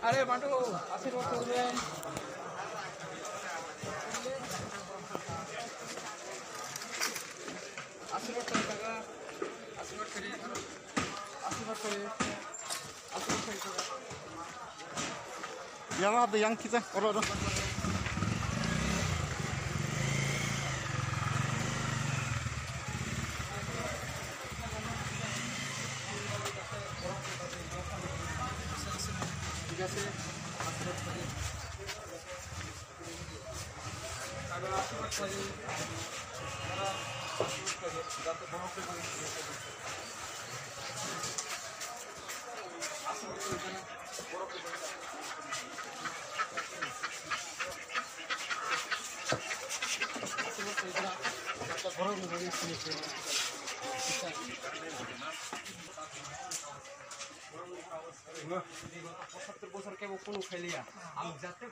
अरे बांटो आशीर्वाद করবেন आशीर्वाद করে টাকা आशीर्वाद করে आशीर्वाद করে টাকা yang ada yang kita orang ঠিক আছে আশীর্বাদ করি আবার আশীর্বাদ করি আমরা আশীর্বাদ করি যাতে বড় করে আশীর্বাদ করি যেন বড় করে আশীর্বাদ করি যেন একটা বড় করে শুনেছি ৭৫ বছর কেবল কোনো খেলিয়া আমি যাতে